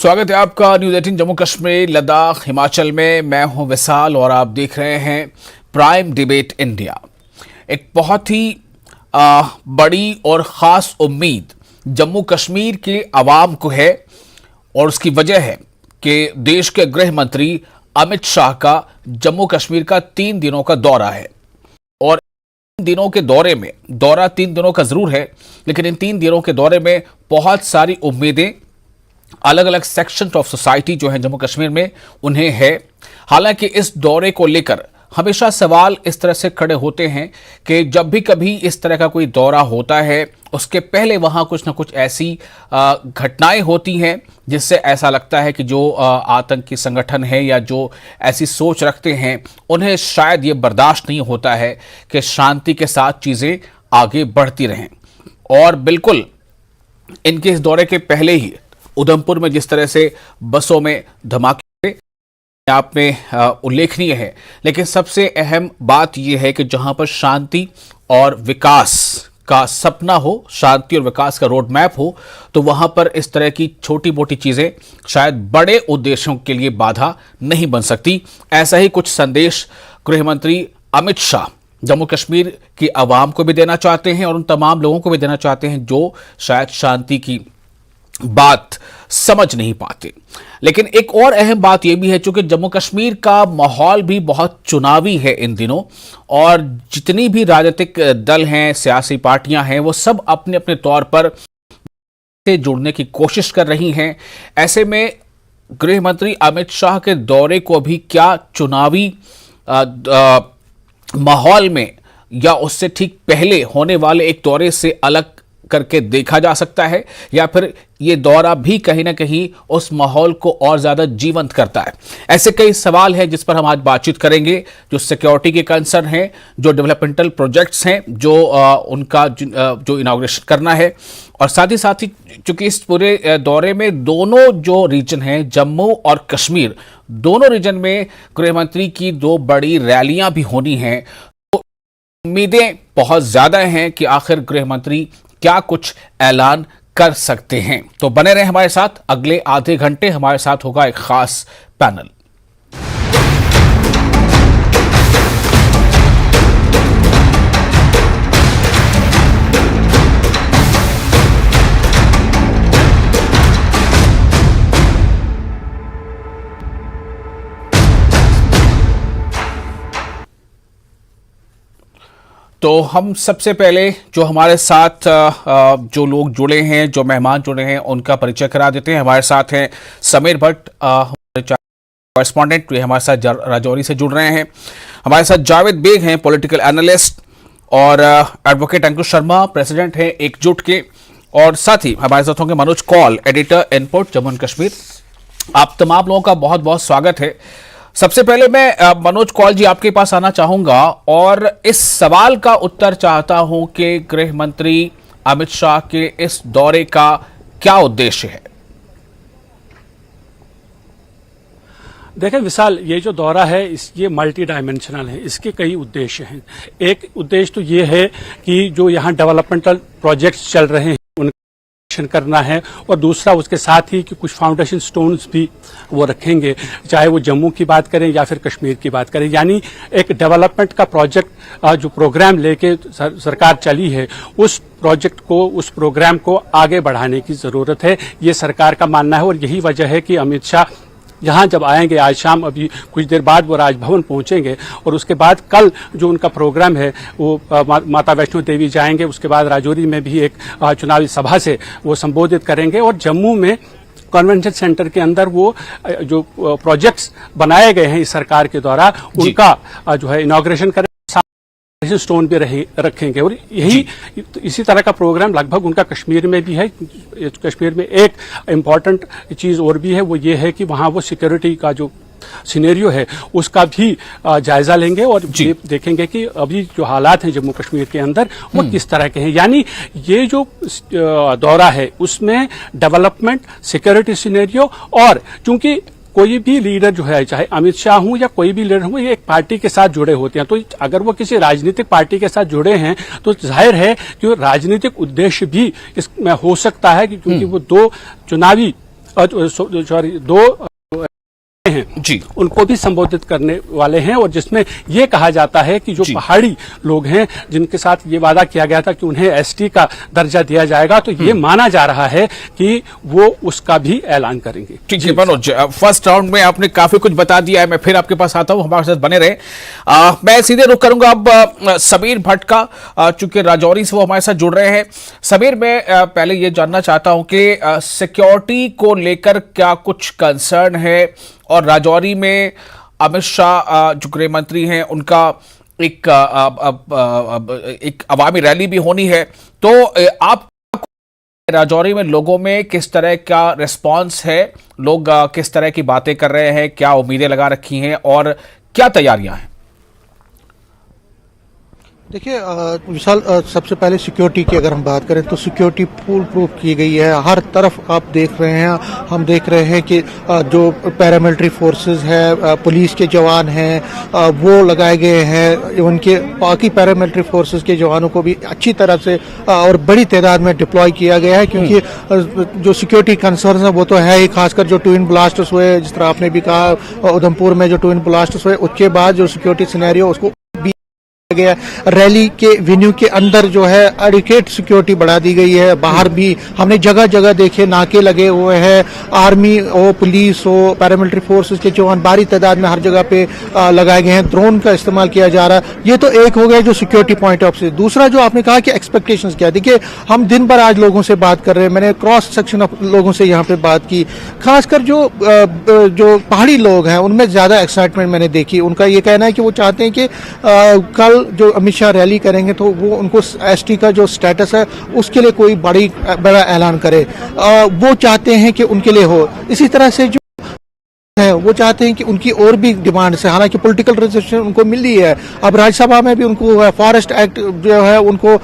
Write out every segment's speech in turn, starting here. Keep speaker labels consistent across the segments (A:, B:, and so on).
A: स्वागत है आपका न्यूज़ 18 जम्मू कश्मीर लद्दाख हिमाचल में। मैं हूं विशाल और आप देख रहे हैं प्राइम डिबेट इंडिया। एक बहुत ही बड़ी और ख़ास उम्मीद जम्मू कश्मीर के अवाम को है और उसकी वजह है कि देश के गृह मंत्री अमित शाह का जम्मू कश्मीर का 3 दिनों का दौरा है। और 3 दिनों के दौरे में, दौरा 3 दिनों का ज़रूर है, लेकिन इन 3 दिनों के दौरे में बहुत सारी उम्मीदें अलग अलग सेक्शन ऑफ सोसाइटी जो है जम्मू कश्मीर में उन्हें है। हालांकि इस दौरे को लेकर हमेशा सवाल इस तरह से खड़े होते हैं कि जब भी कभी इस तरह का कोई दौरा होता है उसके पहले वहां कुछ ना कुछ ऐसी घटनाएं होती हैं जिससे ऐसा लगता है कि जो आतंकी संगठन है या जो ऐसी सोच रखते हैं उन्हें शायद ये बर्दाश्त नहीं होता है कि शांति के साथ चीज़ें आगे बढ़ती रहें। और बिल्कुल इनके इस दौरे के पहले ही उधमपुर में जिस तरह से बसों में धमाके आप में उल्लेखनीय है, लेकिन सबसे अहम बात यह है कि जहां पर शांति और विकास का सपना हो, शांति और विकास का रोड मैप हो, तो वहां पर इस तरह की छोटी मोटी चीजें शायद बड़े उद्देश्यों के लिए बाधा नहीं बन सकती। ऐसा ही कुछ संदेश गृह मंत्री अमित शाह जम्मू कश्मीर की आवाम को भी देना चाहते हैं और उन तमाम लोगों को भी देना चाहते हैं जो शायद शांति की बात समझ नहीं पाते। लेकिन एक और अहम बात यह भी है, चूंकि जम्मू कश्मीर का माहौल भी बहुत चुनावी है इन दिनों और जितनी भी राजनीतिक दल हैं, सियासी पार्टियां हैं, वो सब अपने अपने तौर पर से जुड़ने की कोशिश कर रही हैं। ऐसे में गृह मंत्री अमित शाह के दौरे को भी क्या चुनावी माहौल में या उससे ठीक पहले होने वाले एक दौरे से अलग करके देखा जा सकता है, या फिर ये दौरा भी कहीं ना कहीं उस माहौल को और ज्यादा जीवंत करता है? ऐसे कई सवाल हैं जिस पर हम आज बातचीत करेंगे, जो सिक्योरिटी के कंसर्न हैं, जो डेवलपमेंटल प्रोजेक्ट्स हैं, जो उनका जो इनॉग्रेशन करना है, और साथ ही चूंकि इस पूरे दौरे में दोनों जो रीजन हैं जम्मू और कश्मीर, दोनों रीजन में गृह मंत्री की 2 बड़ी रैलियां भी होनी हैं, तो उम्मीदें बहुत ज्यादा हैं कि आखिर गृह मंत्री क्या कुछ ऐलान कर सकते हैं। तो बने रहे हमारे साथ, अगले आधे घंटे हमारे साथ होगा एक खास पैनल। तो हम सबसे पहले जो हमारे साथ जो लोग जुड़े हैं, जो मेहमान जुड़े हैं, उनका परिचय करा देते हैं। हमारे साथ हैं समीर भट्ट, कॉरेस्पॉन्डेंट, हमारे साथ राजौरी से जुड़ रहे हैं। हमारे साथ जावेद बेग हैं, पॉलिटिकल एनालिस्ट, और एडवोकेट अंकुश शर्मा, प्रेसिडेंट हैं एकजुट के, और साथ ही हमारे साथ होंगे Manoj Kaul, editor input Jammu and Kashmir. आप तमाम लोगों का बहुत बहुत स्वागत है। सबसे पहले मैं मनोज कौल जी आपके पास आना चाहूंगा और इस सवाल का उत्तर चाहता हूं कि गृह मंत्री अमित शाह के इस दौरे का क्या उद्देश्य है?
B: देखें विशाल, ये जो दौरा है ये मल्टी डायमेंशनल है, इसके कई उद्देश्य हैं। एक उद्देश्य तो ये है कि जो यहाँ डेवलपमेंटल प्रोजेक्ट्स चल रहे हैं करना है, और दूसरा उसके साथ ही कि कुछ फाउंडेशन स्टोन्स भी वो रखेंगे, चाहे वो जम्मू की बात करें या फिर कश्मीर की बात करें। यानी एक डेवलपमेंट का प्रोजेक्ट जो प्रोग्राम लेके सरकार चली है, उस प्रोजेक्ट को, उस प्रोग्राम को आगे बढ़ाने की जरूरत है, ये सरकार का मानना है। और यही वजह है कि अमित शाह यहाँ जब आएंगे, आज शाम, अभी कुछ देर बाद वो राजभवन पहुंचेंगे, और उसके बाद कल जो उनका प्रोग्राम है वो माता वैष्णो देवी जाएंगे, उसके बाद राजौरी में भी एक चुनावी सभा से वो संबोधित करेंगे, और जम्मू में कन्वेंशन सेंटर के अंदर वो जो प्रोजेक्ट्स बनाए गए हैं इस सरकार के द्वारा उनका जो है इनॉग्रेशन करेंगे, स्टोन भी रखेंगे। और यही इसी तरह का प्रोग्राम लगभग उनका कश्मीर में भी है। कश्मीर में एक इम्पॉर्टेंट चीज और भी है, वो ये है कि वहाँ वो सिक्योरिटी का जो सिनेरियो है उसका भी जायजा लेंगे और देखेंगे कि अभी जो हालात हैं जम्मू कश्मीर के अंदर वो किस तरह के हैं। यानी ये जो दौरा है उसमें डेवलपमेंट, सिक्योरिटी सिनेरियो, और चूंकि कोई भी लीडर जो है, चाहे अमित शाह हूं या कोई भी लीडर हो, ये एक पार्टी के साथ जुड़े होते हैं। तो अगर वो किसी राजनीतिक पार्टी के साथ जुड़े हैं तो जाहिर है कि राजनीतिक उद्देश्य भी इसमें हो सकता है, क्योंकि वो 2 चुनावी सॉरी 2 हैं
A: जी,
B: उनको भी संबोधित करने वाले हैं, और जिसमें ये कहा जाता है कि जो पहाड़ी लोग हैं जिनके साथ ये वादा किया गया था कि उन्हें एसटी का दर्जा दिया जाएगा, तो ये माना जा रहा है कि वो उसका भी ऐलान करेंगे।
A: ठीक है मनोज, फर्स्ट राउंड में आपने काफी कुछ बता दिया है, मैं फिर आपके पास आता हूं, हमारे साथ बने रहे। मैं सीधे रुख करूंगा अब समीर भट्ट का, चूंकि राजौरी से वो हमारे साथ जुड़ रहे हैं। समीर, मैं पहले ये जानना चाहता हूं कि सिक्योरिटी को लेकर क्या कुछ कंसर्न है, और राजौरी में अमित शाह जो गृह मंत्री हैं उनका एक अवामी रैली भी होनी है, तो आप राजौरी में लोगों में किस तरह का रिस्पांस है, लोग किस तरह की बातें कर रहे हैं, क्या उम्मीदें लगा रखी हैं और क्या तैयारियां हैं?
C: देखिए विशाल, सबसे पहले सिक्योरिटी की अगर हम बात करें तो सिक्योरिटी फुल प्रूफ की गई है। हर तरफ आप देख रहे हैं, हम देख रहे हैं कि जो पैरामिलिट्री फोर्सेस है, पुलिस के जवान हैं, वो लगाए गए हैं। उनके बाकी पैरामिलिट्री फोर्सेस के जवानों को भी अच्छी तरह से और बड़ी तादाद में डिप्लॉय किया गया है, क्योंकि जो सिक्योरिटी कंसर्न है वो तो है ही, खासकर जो ट्विन ब्लास्टर्स हुए, जिस तरह आपने भी कहा उधमपुर में जो ट्विन ब्लास्टर्स हुए, उसके बाद जो सिक्योरिटी सिनेरियो उसको गया। रैली के वेन्यू के अंदर जो है एडिकेट सिक्योरिटी बढ़ा दी गई है। बाहर भी हमने जगह जगह देखे नाके लगे हुए हैं, आर्मी हो, पुलिस हो, पैरामिलिट्री फोर्सेस के जवान भारी तादाद में हर जगह पे लगाए गए हैं। ड्रोन का इस्तेमाल किया जा रहा है। ये तो एक हो गया जो सिक्योरिटी पॉइंट ऑफ से। दूसरा जो आपने कहा कि एक्सपेक्टेशंस क्या, देखिए हम दिन भर आज लोगों से बात कर रहे हैं, मैंने क्रॉस सेक्शन ऑफ लोगों से यहाँ पे बात की, खासकर जो पहाड़ी लोग हैं उनमें ज्यादा एक्साइटमेंट मैंने देखी। उनका ये कहना है कि वो चाहते हैं कि कल जो अमित शाह रैली करेंगे तो वो उनको एसटी का जो स्टेटस है उसके लिए कोई बड़ा ऐलान करे, वो चाहते हैं कि उनके लिए हो। इसी तरह से जो है वो चाहते हैं कि उनकी और भी डिमांड है, हालांकि पॉलिटिकल रिजर्वेशन उनको मिली है। अब राज्यसभा में भी उनको फॉरेस्ट एक्ट जो है उनको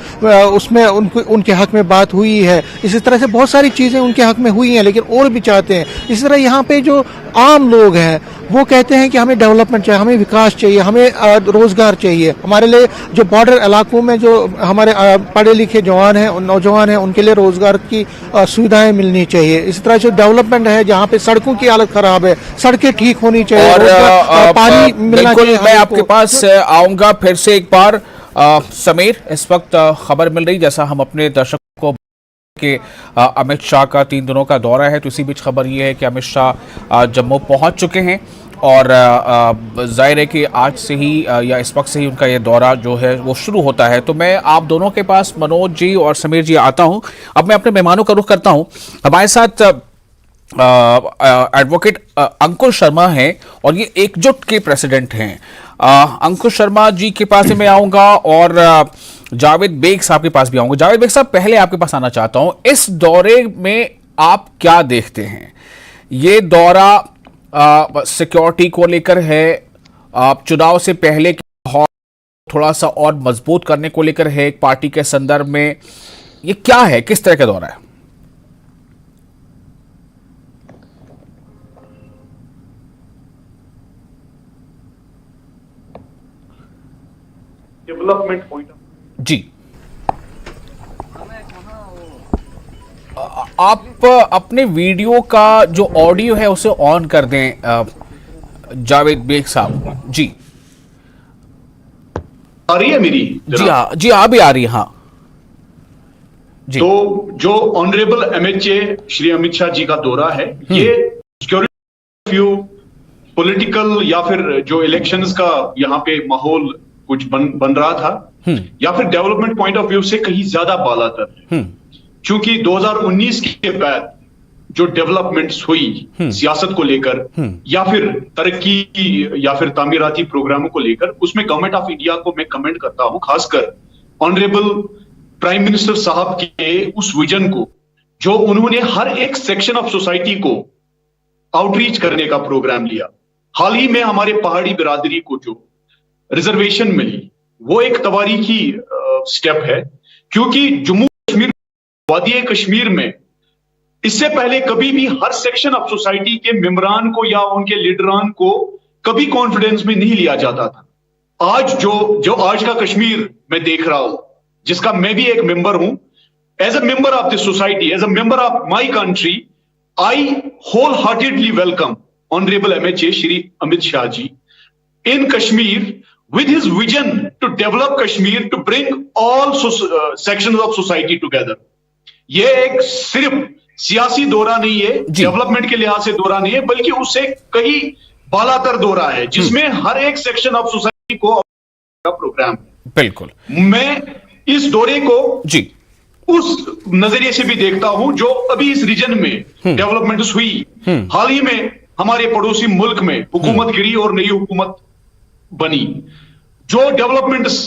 C: उसमें उनके हक में बात हुई है। इसी तरह से बहुत सारी चीजें उनके हक में हुई हैं, लेकिन और भी चाहते हैं। इसी तरह यहाँ पे जो आम लोग हैं वो कहते हैं कि हमें डेवलपमेंट चाहिए, हमें विकास चाहिए, हमें रोजगार चाहिए। हमारे लिए जो बॉर्डर इलाकों में जो हमारे पढ़े लिखे जवान हैं, नौजवान हैं, उनके लिए रोजगार की सुविधाएं मिलनी चाहिए। इसी तरह से डेवलपमेंट है, जहाँ पे सड़कों की हालत खराब है, सड़कें ठीक होनी चाहिए, और पानी मिलना चाहिए।
A: मैं आपके पास आऊंगा फिर से एक बार। समीर, इस वक्त खबर मिल रही, जैसा हम अपने दर्शकों को कि अमित शाह का 3 दिनों का दौरा है, तो इसी बीच खबर यह है कि अमित शाह जम्मू पहुंच चुके हैं, और जाहिर है कि आज से ही या इस वक्त से ही उनका ये दौरा जो है वो शुरू होता है। तो मैं आप दोनों के पास, मनोज जी और समीर जी, आता हूं। अब मैं अपने मेहमानों का रुख करता हूं। हमारे साथ एडवोकेट अंकुश शर्मा हैं, और ये एकजुट के प्रेसिडेंट हैं। अंकुश शर्मा जी के पास भी मैं आऊंगा, और जावेद बेग साहब के पास भी आऊंगा। जावेद बेग साहब, पहले आपके पास आना चाहता हूं, इस दौरे में आप क्या देखते हैं? ये दौरा सिक्योरिटी को लेकर है, चुनाव से पहले के माहौल थोड़ा सा और मजबूत करने को लेकर है, एक पार्टी के संदर्भ में, ये क्या है, किस तरह का दौरा है?
D: डेवलपमेंट पॉइंट
A: जी, आप अपने वीडियो का जो ऑडियो है उसे ऑन कर दें जावेद बेग साहब जी।
D: आ रही है मेरी?
A: जी हाँ, जी हाँ, भी आ रही है, हाँ जी।
D: तो जो ऑनरेबल एमएचए श्री अमित शाह जी का दौरा है, ये सिक्योरिटी व्यू, पॉलिटिकल या फिर जो इलेक्शंस का यहाँ पे माहौल कुछ बन रहा था, या फिर डेवलपमेंट पॉइंट ऑफ व्यू से कहीं ज्यादा बालातर है। क्योंकि 2019 के बाद जो डेवलपमेंट्स हुई सियासत को लेकर, या फिर तरक्की या फिर तामीराती प्रोग्रामों को लेकर, उसमें गवर्नमेंट ऑफ इंडिया को मैं कमेंट करता हूं, खासकर ऑनरेबल प्राइम मिनिस्टर साहब के उस विजन को, जो उन्होंने हर एक सेक्शन ऑफ सोसाइटी को आउटरीच करने का प्रोग्राम लिया। हाल ही में हमारे पहाड़ी बिरादरी को जो रिजर्वेशन मिली, वो एक तवारीखी स्टेप है, क्योंकि जम्मू कश्मीर, वादी कश्मीर में इससे पहले कभी भी हर सेक्शन ऑफ सोसाइटी के मेंबरान को या उनके लीडरान को कभी कॉन्फिडेंस में नहीं लिया जाता था। आज जो आज का कश्मीर मैं देख रहा हूं, जिसका मैं भी एक मेंबर हूं, as a member of this society, as a member of my country, I wholeheartedly welcome Honorable MHA Shri Amit Shah ji in Kashmir with his vision to develop Kashmir to bring all sections of society together. ये एक सिर्फ सियासी दौरा नहीं है, development के लिहाज से दौरा नहीं है, बल्कि उससे कई बालातर दौरा है जिसमें हर एक सेक्शन ऑफ सोसाइटी को का प्रोग्राम है।
A: बिल्कुल,
D: मैं इस दौरे को
A: जी
D: उस नजरिए से भी देखता हूं जो अभी इस रीजन में डेवलपमेंट्स हुई। हाल ही में हमारे पड़ोसी मुल्क में हुकूमत गिरी और नई हुकूमत बनी, जो डेवलपमेंट्स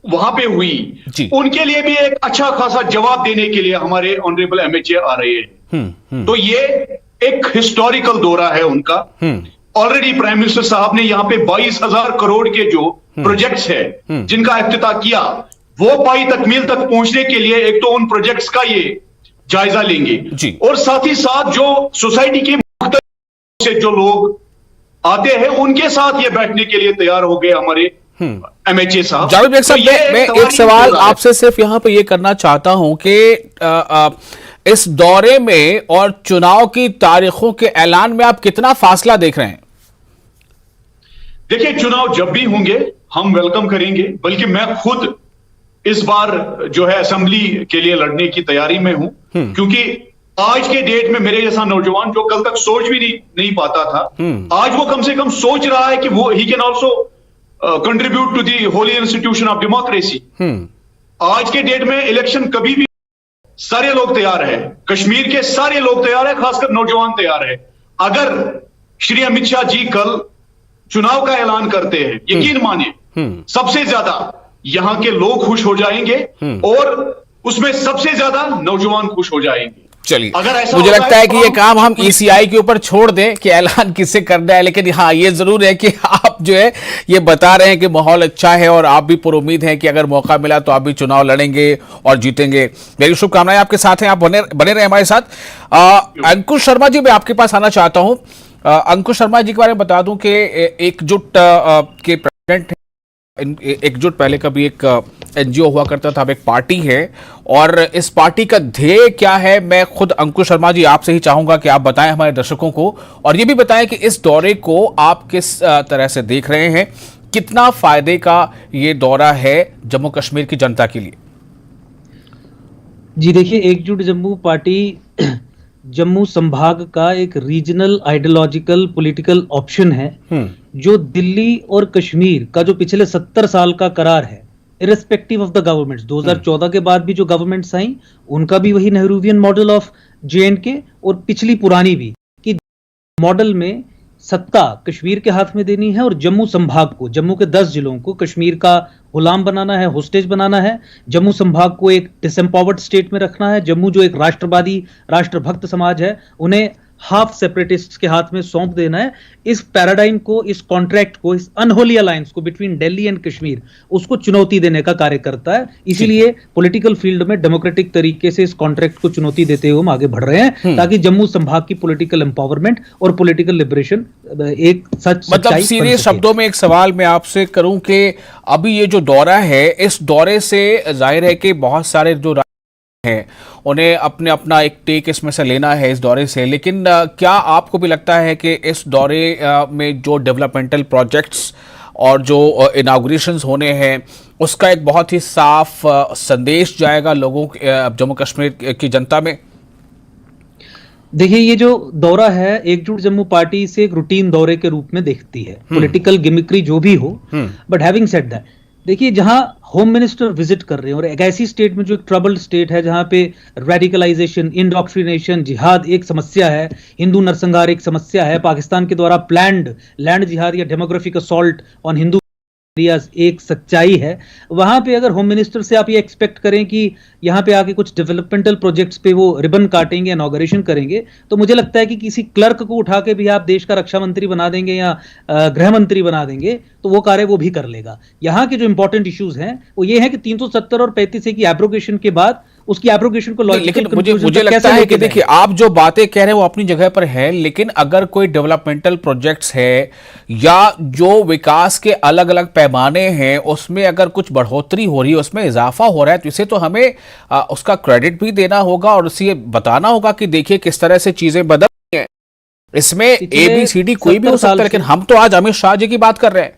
D: वहां पे हुई उनके लिए भी एक अच्छा खासा जवाब देने के लिए हमारे ऑनरेबल एमएचए आ रहे हैं। तो ये एक हिस्टोरिकल दौरा है उनका। ऑलरेडी प्राइम मिनिस्टर साहब ने यहाँ पे 22,000 करोड़ के जो प्रोजेक्ट्स है जिनका इफ्तिताह किया, वो पाई तकमील तक पहुंचने के लिए एक तो उन प्रोजेक्ट्स का ये जायजा लेंगे और साथ ही साथ जो सोसाइटी के मुख्तलिफ से जो लोग आते हैं उनके साथ ये बैठने के लिए तैयार हो गए हमारे एमएचए साहब।
A: जावेद बेग साहब, मैं एक सवाल आपसे सिर्फ यहां पे ये करना चाहता हूं कि इस दौरे में और चुनाव की तारीखों के ऐलान में आप कितना फासला देख रहे हैं?
D: देखिए, चुनाव जब भी होंगे हम वेलकम करेंगे, बल्कि मैं खुद इस बार जो है असेंबली के लिए लड़ने की तैयारी में हूं, क्योंकि आज के डेट में मेरे जैसा नौजवान जो कल तक सोच भी नहीं पाता था, आज वो कम से कम सोच रहा है कि वो ही can also contribute to the holy institution of democracy. आज के डेट में इलेक्शन कभी भी सारे लोग तैयार है, कश्मीर के सारे लोग तैयार है, खासकर नौजवान तैयार है। अगर श्री अमित शाह जी कल चुनाव का ऐलान करते हैं, यकीन मानिए सबसे ज्यादा यहां के लोग खुश हो जाएंगे और उसमें सबसे ज्यादा नौजवान खुश हो जाएंगे।
A: चलिए, मुझे लगता है कि ये काम हम ईसीआई के ऊपर छोड़ दें कि ऐलान किससे करना है, लेकिन हाँ ये जरूर है कि आप जो है ये बता रहे हैं कि माहौल अच्छा है और आप भी पुरुमीद हैं कि अगर मौका मिला तो आप भी चुनाव लड़ेंगे और जीतेंगे। मेरी शुभकामनाएं आपके साथ हैं, आप बने रहे हमारे साथ। अंकुश शर्मा जी, मैं आपके पास आना चाहता हूं। अंकुश शर्मा जी के बारे में बता दूं कि एकजुट के प्रेसिडेंट, एकजुट पहले कभी एक एनजीओ हुआ करता था, अब एक पार्टी है, और इस पार्टी का ध्येय क्या है, मैं खुद अंकुश शर्मा जी आपसे ही चाहूंगा कि आप बताएं हमारे दर्शकों को, और ये भी बताएं कि इस दौरे को आप किस तरह से देख रहे हैं, कितना फायदे का ये दौरा है जम्मू कश्मीर की जनता के लिए।
E: जी देखिए, एकजुट जम्मू पार्टी जम्मू संभाग का एक रीजनल आइडियोलॉजिकल पॉलिटिकल ऑप्शन है जो दिल्ली और कश्मीर का जो पिछले 70 साल का करार है, इरेस्पेक्टिव ऑफ द गवर्नमेंट्स, 2014 के बाद भी जो गवर्नमेंट्स आई उनका भी वही नेहरूवियन मॉडल ऑफ जेएंडके और पिछली पुरानी भी, कि मॉडल में सत्ता कश्मीर के हाथ में देनी है और जम्मू संभाग को, जम्मू के 10 जिलों को कश्मीर का गुलाम बनाना है, होस्टेज बनाना है, जम्मू संभाग को एक डिसएम्पावर्ड स्टेट में रखना है, जम्मू जो एक राष्ट्रवादी राष्ट्रभक्त समाज है उन्हें हाफ सेपरेटिस्ट्स के हाथ में सौंप देना है। इस पैराडाइम को, इस कॉन्ट्रैक्ट को, इस अनहोली अलायंस को बिटवीन दिल्ली एंड कश्मीर, उसको चुनौती देने का कार्य करता है। इसीलिए पॉलिटिकल फील्ड में डेमोक्रेटिक तरीके से इस कॉन्ट्रैक्ट को चुनौती देते हुए हम आगे बढ़ रहे हैं ताकि जम्मू संभाग की पॉलिटिकल एम्पावरमेंट और पॉलिटिकल लिबरेशन एक
A: मतलब सीरियस शब्दों में एक सवाल मैं आपसे करूं कि अभी ये जो दौरा है, इस दौरे से जाहिर है कि बहुत सारे जो हैं उन्हें अपना एक टेक इसमें से लेना है इस दौरे से, लेकिन क्या आपको भी लगता है कि इस दौरे में जो डेवलपमेंटल प्रोजेक्ट्स और जो इनाग्रेशंस होने हैं उसका एक बहुत ही साफ संदेश जाएगा लोगों जम्मू कश्मीर की जनता में?
E: देखिए, ये जो दौरा है एकजुट जम्मू पार्टी से एक रूटीन दौरे के रूप में देखती है, पॉलिटिकल गिमिक्री जो भी हो, बट हैविंग सेड दैट, देखिए जहां होम मिनिस्टर विजिट कर रहे हैं और एक ऐसी स्टेट में जो एक ट्रबल्ड स्टेट है जहां पे रेडिकलाइजेशन, इंडोक्ट्रिनेशन, जिहाद एक समस्या है, हिंदू नरसंहार एक समस्या है, पाकिस्तान के द्वारा प्लान्ड लैंड जिहाद या डेमोग्राफिक असॉल्ट ऑन हिंदू एक सच्चाई है, वहां पे अगर होम मिनिस्टर से आप ये एक्सपेक्ट करें कि यहां पे आके कुछ डेवलपमेंटल प्रोजेक्ट्स पे वो रिबन काटेंगे, इनॉग्रेशन करेंगे, तो मुझे लगता है कि किसी क्लर्क को उठा के भी आप देश का रक्षा मंत्री बना देंगे या गृह मंत्री बना देंगे तो वो कार्य वो भी कर लेगा। यहां के जो इंपॉर्टेंट इश्यूज हैं वो ये है कि 370 और 35A की एब्रोगेशन के बाद उसकी एब्रोगेशन को
A: लेकिन मुझे लगता है कि देखिए आप जो बातें कह रहे हैं वो अपनी जगह पर है, लेकिन अगर कोई डेवलपमेंटल प्रोजेक्ट्स है या जो विकास के अलग अलग पैमाने हैं उसमें अगर कुछ बढ़ोतरी हो रही है, उसमें इजाफा हो रहा है, तो इसे तो हमें उसका क्रेडिट भी देना होगा और इसे बताना होगा कि देखिए किस तरह से चीजें बदल रही हैं। इसमें ABCD कोई भी हो सकता है, लेकिन हम तो आज अमित शाह जी की बात कर रहे हैं।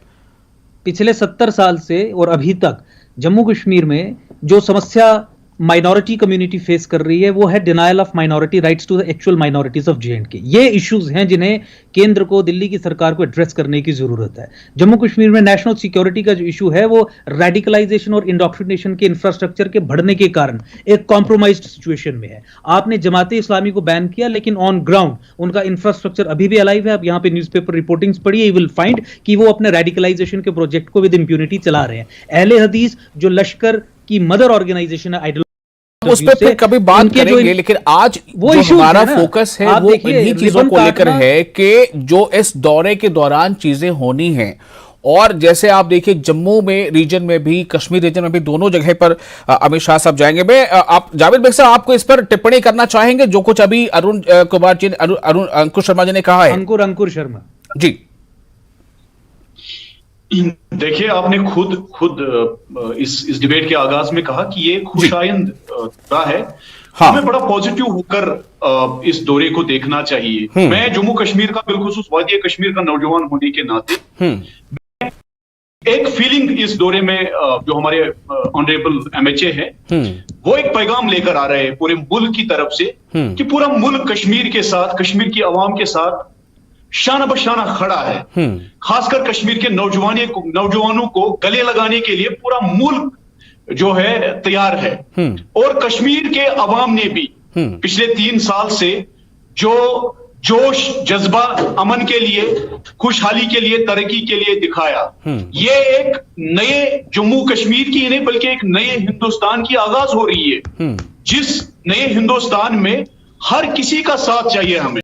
E: पिछले 70 साल से और अभी तक जम्मू कश्मीर में जो समस्या माइनॉरिटी कम्युनिटी फेस कर रही है वो है denial of minority rights to the actual minorities of J&K। ये इश्यूज हैं जिन्हें केंद्र को, दिल्ली की सरकार को एड्रेस करने की जरूरत है। जम्मू कश्मीर में नेशनल सिक्योरिटी का जो इशू है वो रेडिकलाइजेशन और इंडोक्ट्रिनेशन के इंफ्रास्ट्रक्चर के बढ़ने के कारण एक कॉम्प्रोमाइज्ड सिचुएशन में है। आपने जमाते इस्लामी को बैन किया, लेकिन ऑन ग्राउंड उनका इंफ्रास्ट्रक्चर अभी भी अलाइव है। आप यहाँ पे न्यूज़पेपर रिपोर्टिंग्स पढ़िए, यू विल फाइंड कि वो अपने रेडिकलाइजेशन के प्रोजेक्ट को विद इंप्यूनिटी चला रहे हैं। अहले हदीस जो लश्कर की मदर ऑर्गेनाइजेशन है,
A: उस पर फिर कभी बात करेंगे, लेकिन आज वो जो हमारा फोकस है वो इन्हीं चीजों को लेकर है कि जो इस दौरे के दौरान चीजें होनी हैं। और जैसे आप देखिए जम्मू में रीजन में भी, कश्मीर रीजन में भी, दोनों जगह पर अमित शाह साहब जाएंगे। मैं आप जावेद बेग साहब आपको इस पर टिप्पणी करना चाहेंगे जो कुछ अभी अरुण कुमार जी, अंकुर शर्मा जी ने कहा है?
E: अंकुर शर्मा जी।
D: देखिए आपने खुद इस डिबेट के आगाज में कहा कि ये खुशाइंद दौरा है। हाँ। हमें बड़ा पॉजिटिव होकर इस दौरे को देखना चाहिए। मैं जम्मू कश्मीर का, बिलखुसूस वादी कश्मीर का नौजवान होने के नाते एक फीलिंग इस दौरे में जो हमारे ऑनरेबल MHA है वो एक पैगाम लेकर आ रहे हैं पूरे मुल्क की तरफ से कि पूरा मुल्क कश्मीर के साथ, कश्मीर की आवाम के साथ शाना बशाना खड़ा है। खासकर कश्मीर के नौजवानों को गले लगाने के लिए पूरा मुल्क जो है तैयार है। और कश्मीर के अवाम ने भी पिछले 3 साल से जो जोश, जज्बा अमन के लिए, खुशहाली के लिए, तरक्की के लिए दिखाया, ये एक नए जम्मू कश्मीर की नहीं बल्कि एक नए हिंदुस्तान की आगाज हो रही है, जिस नए हिंदुस्तान में हर किसी का साथ चाहिए हमें।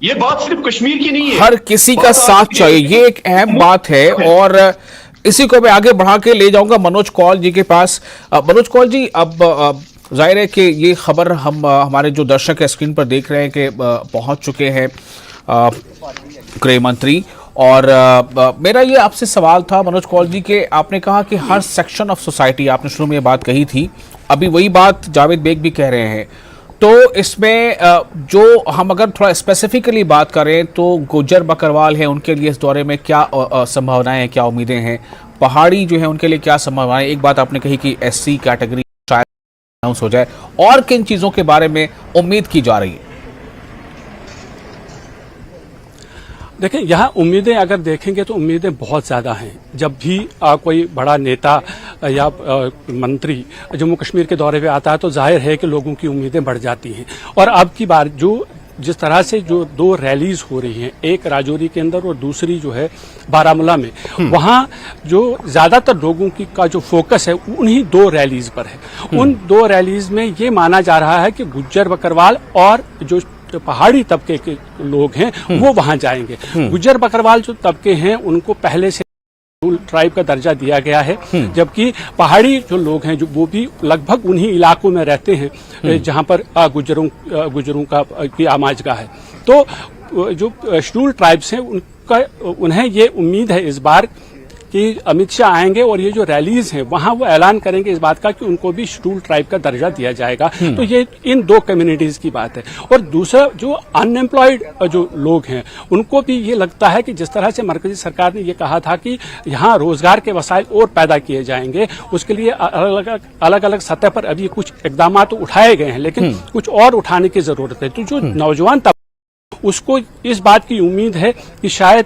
D: ये बात सिर्फ कश्मीर की नहीं है, हर किसी का साथ चाहिए, ये एक अहम बात है। और इसी को मैं आगे बढ़ा के ले जाऊंगा मनोज कौल जी के पास। मनोज कौल जी, अब जाहिर है कि ये खबर हम हमारे जो दर्शक है स्क्रीन पर देख रहे हैं कि पहुंच चुके हैं गृह मंत्री। और मेरा ये आपसे सवाल था मनोज कौल जी के, आपने कहा कि हर सेक्शन ऑफ सोसाइटी, आपने शुरू में ये बात कही थी, अभी वही बात जावेद बेग भी कह रहे हैं। तो इसमें जो हम अगर थोड़ा स्पेसिफिकली बात करें तो गुज्जर बकरवाल हैं, उनके लिए इस दौरे में क्या संभावनाएं हैं, क्या उम्मीदें हैं? पहाड़ी जो है उनके लिए क्या संभावनाएं? एक बात आपने कही कि SC कैटेगरी शायद अनाउंस हो जाए, और किन चीजों के बारे में उम्मीद की जा रही है?
B: देखिए, यहाँ उम्मीदें अगर देखेंगे तो उम्मीदें बहुत ज़्यादा हैं। जब भी कोई बड़ा नेता या मंत्री जम्मू कश्मीर के दौरे पे आता है तो जाहिर है कि लोगों की उम्मीदें बढ़ जाती हैं। और अब की बार जिस तरह से जो 2 रैलीज हो रही हैं, एक राजौरी के अंदर और दूसरी जो है बारामूला में, वहाँ जो ज्यादातर लोगों का जो फोकस है उन्हीं 2 रैलीज पर है। उन 2 रैलीज में ये माना जा रहा है कि गुज्जर बकरवाल और जो पहाड़ी तबके के लोग हैं वो वहां जाएंगे। गुज्जर बकरवाल जो तबके हैं उनको पहले से ट्राइब का दर्जा दिया गया है, जबकि पहाड़ी जो लोग हैं जो वो भी लगभग उन्हीं इलाकों में रहते हैं जहां पर गुज्जरों की आमाजगाह है। तो जो शेड्यूल ट्राइब्स हैं उन्हें ये उम्मीद है इस बार कि अमित शाह आएंगे और ये जो रैलीज हैं वहां वो ऐलान करेंगे इस बात का कि उनको भी शेड्यूल ट्राइब का दर्जा दिया जाएगा। तो ये इन 2 कम्युनिटीज की बात है। और दूसरा जो अनएम्प्लॉयड जो लोग हैं उनको भी ये लगता है कि जिस तरह से मरकजी सरकार ने ये कहा था कि यहाँ रोजगार के वसाइल और पैदा किए जाएंगे, उसके लिए अलग अलग सतह पर अभी कुछ इकदाम तो उठाए गए हैं, लेकिन कुछ और उठाने की जरूरत है। तो जो नौजवान तबका उसको इस बात की उम्मीद है कि शायद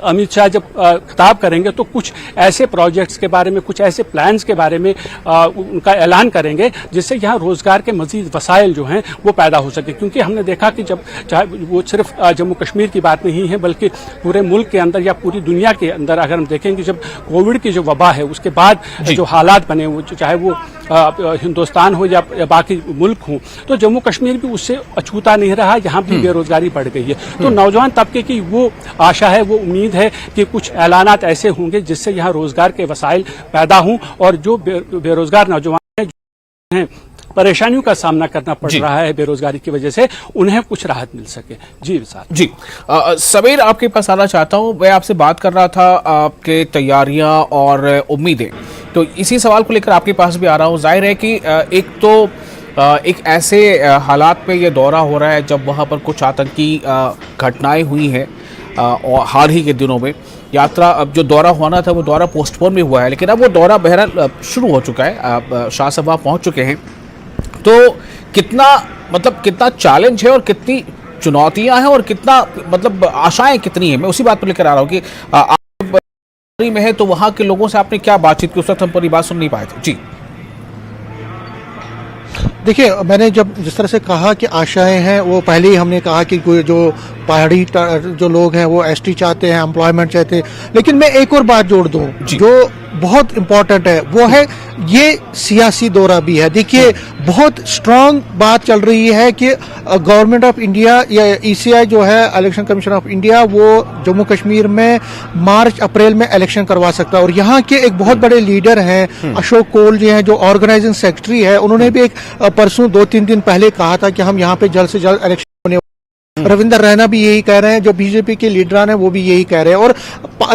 B: अमित शाह जब खिताब करेंगे तो कुछ ऐसे प्रोजेक्ट्स के बारे में, कुछ ऐसे प्लान्स के बारे में उनका ऐलान करेंगे जिससे यहाँ रोजगार के मजीद वसाइल जो हैं वो पैदा हो सके। क्योंकि हमने देखा कि जब चाहे वो सिर्फ जम्मू कश्मीर की बात नहीं है बल्कि पूरे मुल्क के अंदर या पूरी दुनिया के अंदर अगर हम देखेंगे, जब कोविड की जो वबा है उसके बाद जो हालात बने, वो चाहे वो हिंदुस्तान हो या बाकी मुल्क हो, तो जम्मू कश्मीर भी उससे अछूता नहीं रहा, यहाँ भी बेरोजगारी बढ़ गई है। तो नौजवान तबके की वो आशा है, वो उम्मीद है कि कुछ ऐलानात ऐसे होंगे जिससे यहाँ रोजगार के वसाइल पैदा हों और जो बेरोजगार नौजवान हैं परेशानियों का सामना करना पड़
A: जी।
B: रहा है बेरोजगारी की वजह से, उन्हें कुछ राहत मिल सके। जी विशाल।
A: जी समीर, आपके पास आना चाहता हूं। मैं आपसे बात कर रहा था आपके तैयारियां और उम्मीदें, तो इसी सवाल को लेकर आपके पास भी आ रहा हूं। जाहिर है कि एक तो एक ऐसे हालात में ये दौरा हो रहा है जब वहां पर कुछ आतंकी घटनाएं हुई हैं और हाल ही के दिनों में यात्रा, अब जो दौरा होना था वो दौरा पोस्टपोन भी हुआ है, लेकिन अब वो दौरा बहरहाल शुरू हो चुका है। आप शाह साहब वहाँ पहुँच चुके हैं, तो कितना चैलेंज है और कितनी चुनौतियां हैं और कितना आशाएं कितनी हैं, मैं उसी बात पर लेकर आ रहा हूँ कि आप में है तो वहां के लोगों से आपने क्या बातचीत की? उस वक्त हम पूरी बात सुन नहीं पाए थे। जी
C: देखिए, मैंने जब जिस तरह से कहा कि आशाएं हैं, वो पहले ही हमने कहा कि कोई जो पहाड़ी जो लोग हैं वो एसटी चाहते हैं, एम्प्लॉयमेंट चाहते हैं। लेकिन मैं एक और बात जोड़ दूं जो बहुत इंपॉर्टेंट है, वो है ये सियासी दौरा भी है। देखिए, बहुत स्ट्रांग बात चल रही है कि गवर्नमेंट ऑफ इंडिया या ईसीआई जो है, इलेक्शन कमीशन ऑफ इंडिया, वो जम्मू कश्मीर में मार्च अप्रैल में इलेक्शन करवा सकता है। और यहाँ के एक बहुत बड़े लीडर हैं, अशोक कोल जी हैं, जो ऑर्गेनाइजिंग सेक्रेटरी है, उन्होंने भी एक परसों 2-3 दिन पहले कहा था कि हम यहाँ पे जल्द से जल्द इलेक्शन होने। रविंदर रैना भी यही कह रहे हैं, जो बीजेपी के लीडरान हैं वो भी यही कह रहे हैं, और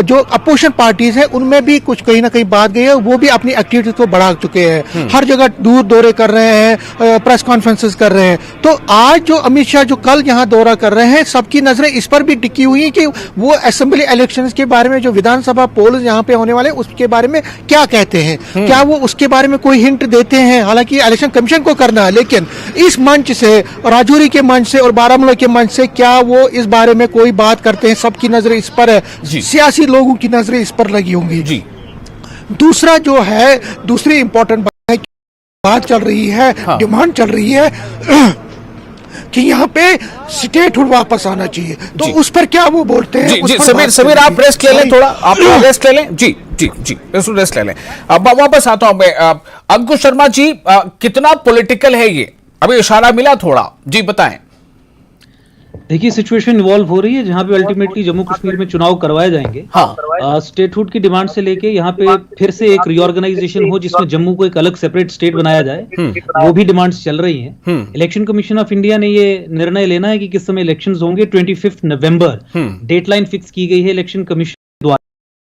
C: जो अपोजिशन पार्टीज हैं उनमें भी कुछ कहीं ना कहीं बात गई है, वो भी अपनी एक्टिविटीज को बढ़ा चुके हैं। हर जगह दूर दौरे कर रहे हैं, प्रेस कॉन्फ्रेंसेस कर रहे हैं। तो आज जो अमित शाह जो कल यहाँ दौरा कर रहे हैं, सबकी नजरें इस पर भी टिकी हुई है कि वो असेंबली इलेक्शंस के बारे में, जो विधानसभा पोल्स यहाँ पे होने वाले, उसके बारे में क्या कहते हैं, क्या वो उसके बारे में कोई हिंट देते हैं। हालांकि इलेक्शन कमीशन को करना है, लेकिन इस मंच से, राजौरी के मंच से और बारामूला के मंच से क्या वो इस बारे में कोई बात करते हैं? सबकी नजरें इस पर है, सियासी लोगों की नजरें इस पर लगी होंगी।
A: जी
C: दूसरा जो है, दूसरी इंपॉर्टेंट बात है, बात चल रही है, डिमांड चल रही है कि यहाँ पे स्टेटहुड वापस आना चाहिए। तो उस पर क्या वो बोलते हैं?
A: जी समीर आप रेस्ट ले लें, थोड़ा आप रेस्ट ले लें। जी रेस्ट ले लें। अब वापस आता हूं मैं। अंकुश शर्मा जी, कितना पॉलिटिकल है ये? अभी इशारा मिला थोड़ा, जी बताएं।
E: देखिए, सिचुएशन इवॉल्व हो रही है जहां पे अल्टीमेटली जम्मू कश्मीर में चुनाव करवाए जाएंगे। स्टेटहुड की डिमांड से लेके यहाँ पे फिर से एक रीऑर्गेनाइजेशन हो जिसमें जम्मू को एक अलग सेपरेट स्टेट बनाया जाए, वो भी डिमांड्स चल रही हैं। इलेक्शन कमीशन ऑफ इंडिया ने ये निर्णय लेना है कि किस समय इलेक्शंस होंगे। 25 नवंबर डेडलाइन फिक्स की गई है इलेक्शन कमीशन द्वारा,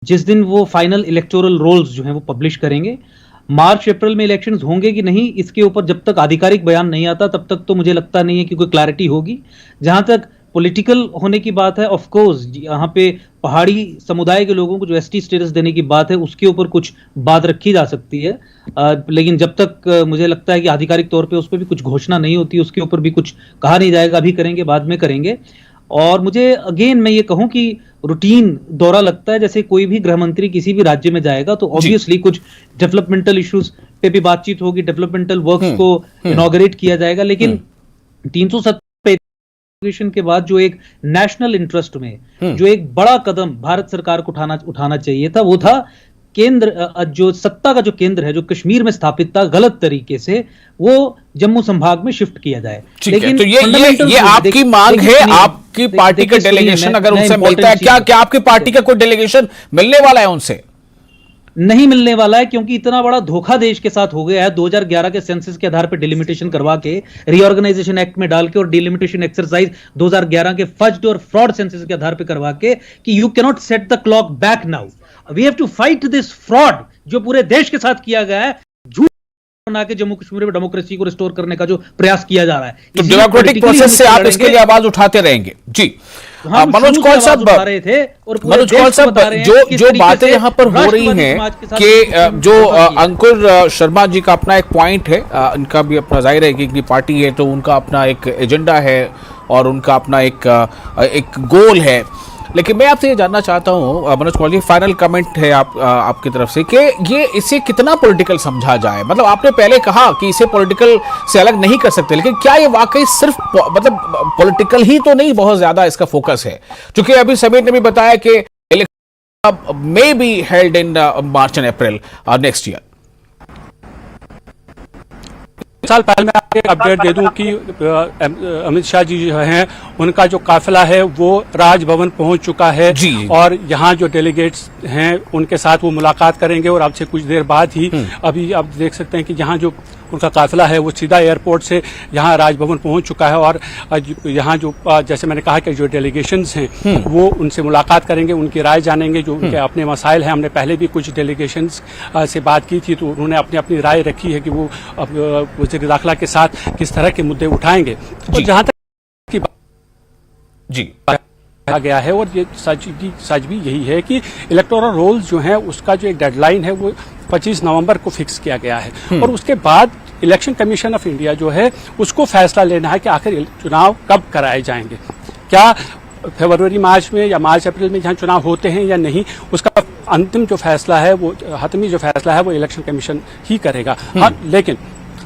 E: जिस दिन वो फाइनल इलेक्टोरल रोल्स जो है वो पब्लिश करेंगे। मार्च अप्रैल में इलेक्शंस होंगे कि नहीं, इसके ऊपर जब तक आधिकारिक बयान नहीं आता तब तक तो मुझे लगता नहीं है कि कोई क्लैरिटी होगी। जहां तक पॉलिटिकल होने की बात है, ऑफ कोर्स यहाँ पे पहाड़ी समुदाय के लोगों को जो एसटी स्टेटस देने की बात है, उसके ऊपर कुछ बात रखी जा सकती है। लेकिन जब तक मुझे लगता है कि आधिकारिक तौर पे उस पर भी कुछ घोषणा नहीं होती, उसके ऊपर भी कुछ कहा नहीं जाएगा, अभी करेंगे बाद में करेंगे। और मुझे अगेन मैं ये कहूं कि रूटीन दौरा लगता है, जैसे कोई भी गृह मंत्री किसी भी राज्य में जाएगा तो ऑब्वियसली कुछ डेवलपमेंटल इश्यूज पे भी बातचीत होगी, डेवलपमेंटल वर्क्स को इनॉग्रेट किया जाएगा। लेकिन 370 के बाद जो एक नेशनल इंटरेस्ट में जो एक बड़ा कदम भारत सरकार को उठाना चाहिए था, वो था केंद्र, जो सत्ता का जो केंद्र है जो कश्मीर में स्थापित था, गलत तरीके से वो जम्मू संभाग में शिफ्ट किया जाए।
A: लेकिन तो ये आपकी मांग है, आपकी पार्टी का डेलीगेशन अगर उनसे मिलता है, क्या आपकी पार्टी का कोई डेलीगेशन मिलने वाला है उनसे?
E: नहीं मिलने वाला है, क्योंकि इतना बड़ा धोखा देश के साथ हो गया है। 2011 के सेंसस के आधार पर डिलिमिटेशन करवा के, रीऑर्गेनाइजेशन एक्ट में डाल के और डिलिमिटेशन एक्सरसाइज 2011 के फज्ड और फ्रॉड सेंसस के आधार पर करवा के कि you can not set the clock back now, we have to fight this fraud जो पूरे देश के साथ किया गया है। झूठ बना के जम्मू कश्मीर में डेमोक्रेसी को रिस्टोर करने का जो प्रयास किया जा रहा है,
A: तो डेमोक्रेटिक प्रोसेस से आप इसके लिए आवाज उठाते रहेंगे। जी मनोज कौल साहब, जो बातें यहाँ पर हो रही हैं कि जो अंकुर शर्मा जी का अपना एक पॉइंट है, उनका भी अपना जाहिर है कि पार्टी है तो उनका अपना एक एजेंडा है और उनका अपना एक गोल है। लेकिन मैं आपसे ये जानना चाहता हूँ मनोज कौल जी, फाइनल कमेंट है आपकी तरफ से कि ये इसे कितना पॉलिटिकल समझा जाए। मतलब आपने पहले कहा कि इसे पॉलिटिकल से अलग नहीं कर सकते, लेकिन क्या ये वाकई सिर्फ पॉलिटिकल ही तो नहीं, बहुत ज्यादा इसका फोकस है? क्योंकि अभी समीर ने भी बताया कि election may be held in March and April next year.
B: साल पहले में एक अपडेट दे दूं कि अमित शाह जी जो हैं उनका जो काफिला है वो राजभवन पहुंच चुका है
A: जी।
B: और यहाँ जो डेलीगेट्स हैं उनके साथ वो मुलाकात करेंगे और अब से कुछ देर बाद ही अभी आप देख सकते हैं कि यहाँ जो उनका काफिला है वो सीधा एयरपोर्ट से यहाँ राजभवन पहुंच चुका है और यहाँ जो जैसे मैंने कहा कि जो डेलीगेशंस हैं वो उनसे मुलाकात करेंगे, उनकी राय जानेंगे, जो उनके अपने मसाइल हैं। हमने पहले भी कुछ डेलीगेशंस से बात की थी तो उन्होंने अपनी अपनी राय रखी है कि वो वज़ीर दाखिला के साथ किस तरह के मुद्दे उठाएंगे। और जहाँ तक की
A: जी
B: कहा गया है और ये सच भी यही है कि इलेक्टोरल रोल्स जो हैं उसका जो एक डेडलाइन है वो 25 नवंबर को फिक्स किया गया है और उसके बाद इलेक्शन कमीशन ऑफ इंडिया जो है उसको फैसला लेना है कि आखिर चुनाव कब कराए जाएंगे, क्या फरवरी मार्च में या मार्च अप्रैल में जहाँ चुनाव होते हैं या नहीं। उसका अंतिम जो फैसला है वो हतमी जो फैसला है वो इलेक्शन कमीशन ही करेगा। हाँ, लेकिन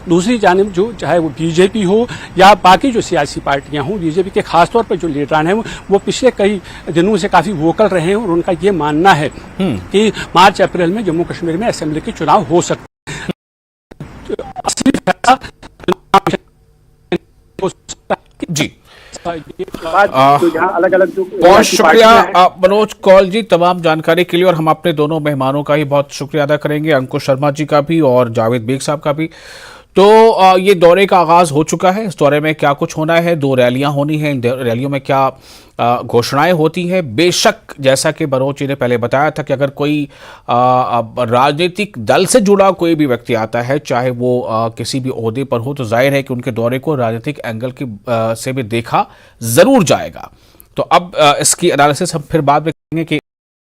B: दूसरी जानिब जो चाहे वो बीजेपी हो या बाकी जो सियासी पार्टियां हों, बीजेपी के खासतौर पर जो लीडरान हैं वो पिछले कई दिनों से काफी वोकल रहे हैं और उनका ये मानना है कि मार्च अप्रैल में जम्मू कश्मीर में असेंबली के चुनाव हो सकते हैं। असली फैसला
A: जी
F: अलग अलग जो
A: बहुत शुक्रिया मनोज कौल जी तमाम जानकारी के लिए और हम अपने दोनों मेहमानों का ही बहुत शुक्रिया अदा करेंगे, अंकुश शर्मा जी का भी और जावेद बेग साहब का भी। तो ये दौरे का आगाज हो चुका है। इस दौरे में क्या कुछ होना है, 2 रैलियां होनी हैं, इन रैलियों में क्या घोषणाएं होती हैं। बेशक जैसा कि बलोच जी ने पहले बताया था कि अगर कोई राजनीतिक दल से जुड़ा कोई भी व्यक्ति आता है, चाहे वो किसी भी ओहदे पर हो, तो जाहिर है कि उनके दौरे को राजनीतिक एंगल की से भी देखा जरूर जाएगा। तो अब इसकी एनालिसिस हम फिर बाद में करेंगे कि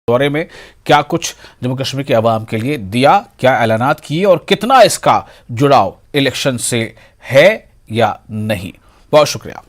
A: दौरे में क्या कुछ जम्मू कश्मीर के अवाम के लिए दिया, क्या ऐलानात किए और कितना इसका जुड़ाव इलेक्शन से है या नहीं। बहुत शुक्रिया।